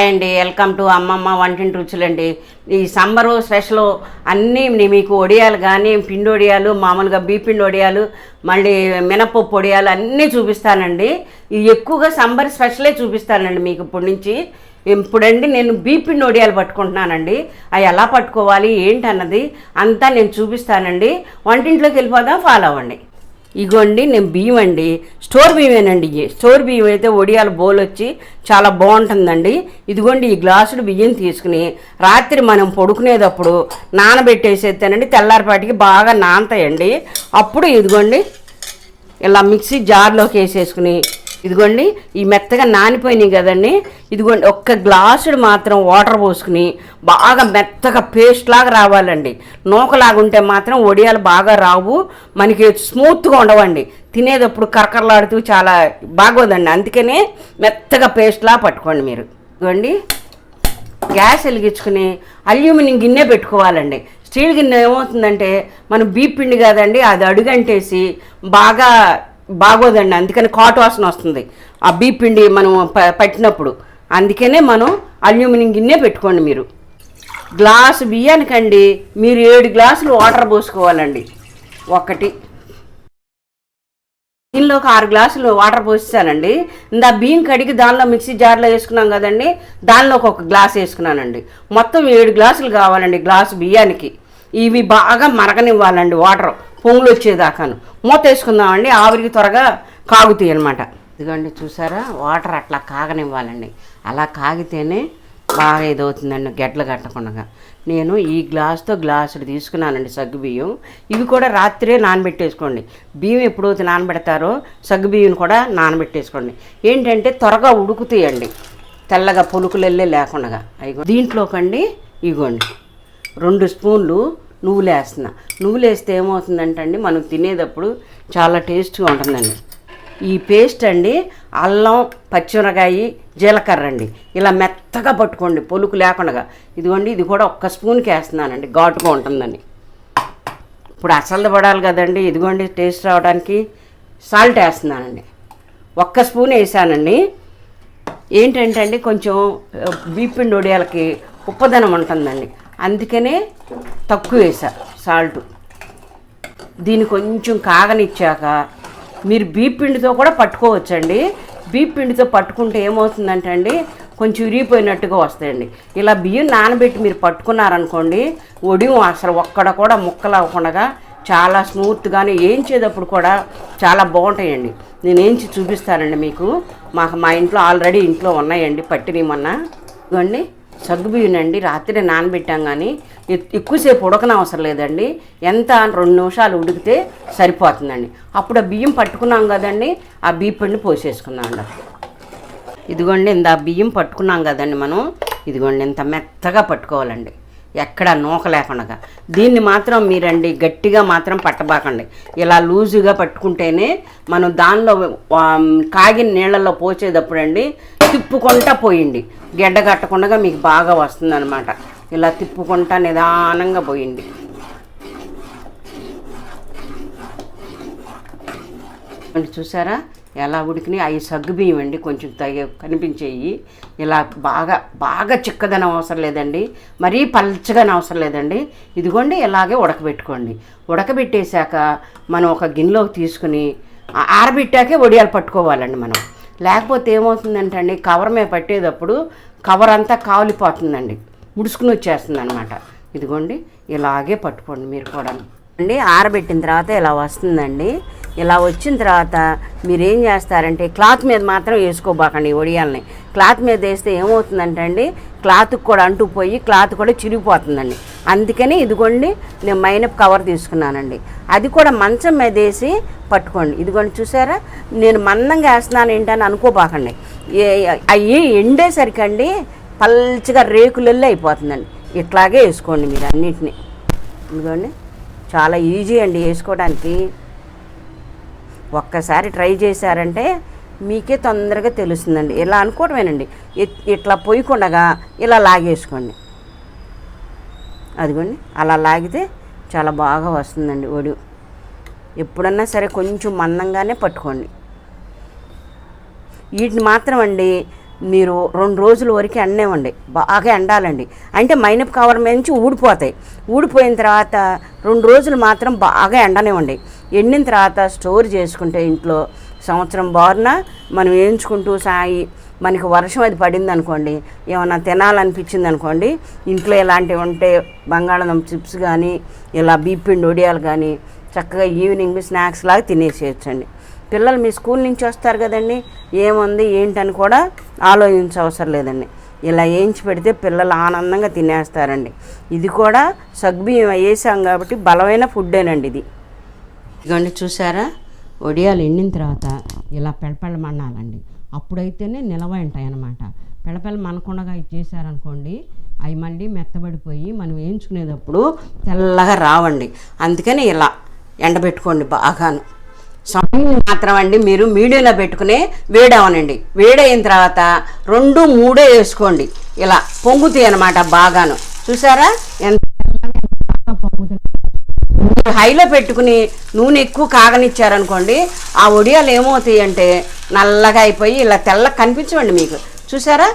Hi అండి, welcome to అమ్మమ్మ వంటింటి రుచులు అండి. ఈ సమ్మరు స్పెషల్ అన్నీ మీకు వడియాలు కానీ పిండి వడియాలు, మామూలుగా పిండి వడియాలు, మళ్ళీ మినపప్పు వడియాలు అన్నీ చూపిస్తానండి. ఇవి ఎక్కువగా సమ్మర్ స్పెషలే చూపిస్తానండి మీకు ఇప్పటి నుంచి. ఇప్పుడండి నేను పిండి వడియాలు పట్టుకుంటున్నానండి. అవి ఎలా పట్టుకోవాలి ఏంటన్నది అంతా నేను చూపిస్తానండి. వంటింట్లోకి వెళ్ళిపోదాం, ఫాలో అవ్వండి. ఇగోండి నేను బియ్యం అండి, స్టోర్ బియ్యమేనండి. స్టోర్ బియ్యం అయితే వడియాలు బోల్ వచ్చి చాలా బాగుంటుందండి. ఇదిగోండి ఈ గ్లాసుడు బియ్యం తీసుకుని రాత్రి మనం పడుకునేటప్పుడు నానబెట్టేసేస్తానండి. తెల్లారిపాటికి బాగా నానతాయండి. అప్పుడు ఇదిగోండి ఇలా మిక్సీ జార్లోకి వేసేసుకుని ఇదిగోండి ఈ మెత్తగా నానిపోయినాయి కదండి. ఇదిగోండి ఒక్క గ్లాసుడు మాత్రం వాటర్ పోసుకుని బాగా మెత్తగా పేస్ట్ లాగా రావాలండి. నూకలాగుంటే మాత్రం వడియాలు బాగా రావు, మనకి స్మూత్గా ఉండవండి. తినేటప్పుడు కరకరలాడుతూ చాలా బాగోదండి. అందుకనే మెత్తగా పేస్ట్లా పట్టుకోండి మీరు. ఇదిగోండి గ్యాస్ వెలిగించుకుని అల్యూమినియం గిన్నె పెట్టుకోవాలండి. స్టీల్ గిన్నె ఏమవుతుందంటే మనం పిండి కాదండి, అది అడుగంటేసి బాగోదండి. అందుకని కాటు వాసన వస్తుంది ఆ పిండి మనం పట్టినప్పుడు. అందుకనే మనం అల్యూమినియం గిన్నె పెట్టుకోండి. మీరు గ్లాసు బియ్యానికండి మీరు 7 గ్లాసులు వాటర్ పోసుకోవాలండి. ఒకటి దీనిలోకి 6 గ్లాసులు వాటర్ పోసేసానండి. ఇందా బియ్యం కడిగి దానిలో మిక్సీ జార్లో వేసుకున్నాం కదండి, దానిలోకి 1 గ్లాస్ వేసుకున్నానండి. మొత్తం 7 గ్లాసులు కావాలండి గ్లాసు బియ్యానికి. ఇవి బాగా మరగనివ్వాలండి, వాటర్ పొంగులు వచ్చేదాకాను. మూత వేసుకుందామండి, ఆవిరికి త్వరగా కాగుతాయి అనమాట. ఇదిగోండి చూసారా, వాటర్ అట్లా కాగనివ్వాలండి. అలా కాగితేనే బాగా ఇదవుతుందండి, గడ్డలు కట్టకుండా. నేను ఈ గ్లాసుతో గ్లాసుడు తీసుకున్నానండి సగ్గు బియ్యం. ఇవి కూడా రాత్రే నానబెట్టేసుకోండి. బియ్యం ఎప్పుడైతే నానబెడతారో సగ్గు బియ్యం కూడా నానబెట్టేసుకోండి. ఏంటంటే త్వరగా ఉడుకుతాయండి, తెల్లగా పొలుకులెళ్ళే లేకుండా. అయ్యో దీంట్లోకండి ఇగోండి 2 స్పూన్లు నువ్వులు వేస్తున్నా. నువ్వులు వేస్తే ఏమవుతుందంటే అండి మనం తినేటప్పుడు చాలా టేస్ట్గా ఉంటుందండి. ఈ పేస్ట్ అండి అల్లం, పచ్చిమిరకాయ, జీలకర్ర అండి ఇలా మెత్తగా పట్టుకోండి, పొలుకు లేకుండా. ఇదిగోండి ఇది కూడా 1 స్పూన్కి వేస్తున్నానండి, ఘాటుగా ఉంటుందని. ఇప్పుడు అసలు పడాలి కదండి. ఇదిగోండి టేస్ట్ రావడానికి సాల్ట్ వేస్తున్నానండి. 1 స్పూన్ వేసానండి. ఏంటంటే అండి కొంచెం పిండి వడియాలకి ఉప్పదనం ఉంటుందండి, అందుకనే తక్కువ వేసా సాల్ట్. దీన్ని కొంచెం కాగనిచ్చాక మీరు పిండితో కూడా పట్టుకోవచ్చండి. పిండితో పట్టుకుంటే ఏమవుతుందంటే అండి కొంచెం విరిగిపోయినట్టుగా వస్తాయండి. ఇలా బియ్యం నానబెట్టి మీరు పట్టుకున్నారనుకోండి, వడియం అసలు ఒక్కడ కూడా ముక్కలు అవ్వకుండా చాలా స్మూత్గానే వేయించేటప్పుడు కూడా చాలా బాగుంటాయండి. నేను వేయించి చూపిస్తానండి మీకు. మా ఇంట్లో ఆల్రెడీ ఇంట్లో ఉన్నాయండి పట్టినమన్నా. ఇవ్వండి సగ్గు బియ్యం అండి రాత్రి నానబెట్టాం, కానీ ఎక్కువసేపు ఉడకన అవసరం లేదండి. ఎంత 2 నిమిషాలు ఉడికితే సరిపోతుందండి. అప్పుడు ఆ బియ్యం పట్టుకున్నాం కదండి, ఆ పిండిని పోసేసుకున్నాం అండి. ఇదిగోండి ఇంత బియ్యం పట్టుకున్నాం కదండి మనం, ఇదిగోండి ఇంత మెత్తగా పట్టుకోవాలండి, ఎక్కడ నూక లేకుండా. దీన్ని మాత్రం మీరండి గట్టిగా మాత్రం పట్టబాకండి, ఇలా లూజుగా పట్టుకుంటేనే మనం దానిలో కాగిన నీళ్ళల్లో పోసేటప్పుడు అండి తిప్పుకుంటా పోయింది, గడ్డ కట్టకుండా మీకు బాగా వస్తుందన్నమాట. ఇలా తిప్పుకుంటా నిదానంగా పోయింది. చూసారా ఎలా ఉడికినాయి. అవి సగ్గు బియ్యం అండి, కొంచెం కనిపించేవి. ఇలా బాగా చిక్కదనం అవసరం లేదండి, మరీ పల్చగానే అవసరం లేదండి. ఇదిగోండి ఇలాగే ఉడకబెట్టుకోండి. ఉడకబెట్టేశాక మనం ఒక గిన్నెలోకి తీసుకుని ఆరబెట్టాకే వడియాలు పట్టుకోవాలండి మనం. లేకపోతే ఏమవుతుందంటే అండి కవర్ మీద పట్టేటప్పుడు కవర్ అంతా కాలిపోతుందండి, ముడుచుకుని వచ్చేస్తుంది అనమాట. ఇదిగోండి ఇలాగే పట్టుకోండి మీరు కూడా అండి. ఆరబెట్టిన తర్వాత ఇలా వస్తుందండి. ఇలా వచ్చిన తర్వాత మీరు ఏం చేస్తారంటే క్లాత్ మీద మాత్రం వేసుకోబాకండి ఈ వడియాలని. క్లాత్ మీద వేస్తే ఏమవుతుందంటే అండి క్లాత్కి కూడా అంటుకుపోయి క్లాత్ కూడా చిరిగిపోతుందండి. అందుకని ఇదిగోండి నేను మైనపు కవర్ తీసుకున్నానండి, అది కూడా మంచం మీద వేసి పట్టుకోండి. ఇదిగోండి చూసారా, నేను మందంగా వేస్తున్నాను ఏంటని అనుకోబాకండి. అవి ఎండేసరికండి పల్చగా రేకులెల్లి అయిపోతుందండి. ఇట్లాగే వేసుకోండి మీరు అన్నిటినీ. ఇదిగోండి చాలా ఈజీ అండి వేసుకోవడానికి. ఒక్కసారి ట్రై చేశారంటే మీకే తొందరగా తెలుస్తుందండి. ఇలా అనుకోవటమేనండి, ఇట్లా పోయకుండగా ఇలా లాగేసుకోండి. అదిగోండి అలా లాగితే చాలా బాగా వస్తుందండి వడి. ఎప్పుడన్నా సరే కొంచెం మందంగానే పట్టుకోండి. వీటిని మాత్రం అండి మీరు 2 రోజుల వరకు ఎండనివ్వండి, బాగా ఎండాలండి. అంటే మైనపు కవర్ నుంచి ఊడిపోతాయి. ఊడిపోయిన తర్వాత 2 రోజులు మాత్రం బాగా ఎండనివ్వండి. ఎండిన తర్వాత స్టోర్ చేసుకుంటే ఇంట్లో సంవత్సరం బారున మనం వేయించుకుంటూ సాయి మనకి వర్షం అది పడింది అనుకోండి, ఏమన్నా తినాలనిపించింది అనుకోండి, ఇంట్లో ఇలాంటివి ఉంటే బంగాళాదుంప చిప్స్ కానీ ఇలా బీపిండి వడియాలు కానీ చక్కగా ఈవినింగ్ స్నాక్స్ లాగా తినేసేయచ్చండి. పిల్లలు మీ స్కూల్ నుంచి వస్తారు కదండి, ఏముంది ఏంటని కూడా ఆలోచించవసరం లేదండి. ఇలా వేయించి పెడితే పిల్లలు ఆనందంగా తినేస్తారండి. ఇది కూడా సగ్బియ్యం వేసాం కాబట్టి బలమైన ఫుడ్డేనండి ఇది. ఇదిగోండి చూసారా, వడియాలు ఎండిన తర్వాత ఇలా పెళ్ళపెళ్ళమన్నాలండి. అప్పుడైతేనే నిలవ ఉంటాయి అన్నమాట. పెళ్ళపెళ్ళ మనకుండగా ఇచ్చేసారనుకోండి, అవి మళ్ళీ మెత్తబడిపోయి మనం వేయించుకునేటప్పుడు తెల్లగా రావండి. అందుకని ఇలా ఎండబెట్టుకోండి బాగాను. సమయం మాత్రం అండి మీరు మీడియంలో పెట్టుకుని వేడవనండి. వేడైన తర్వాత 2, 3 వేసుకోండి. ఇలా పొంగుతాయి అన్నమాట బాగాను. చూసారా ఎంత పొంగుతుంది. మీరు హైలో పెట్టుకుని నూనె ఎక్కువ కాగనిచ్చారనుకోండి, ఆ వడియాలు ఏమవుతాయి అంటే నల్లగా అయిపోయి ఇలా తెల్లగా కనిపించవండి మీకు. చూసారా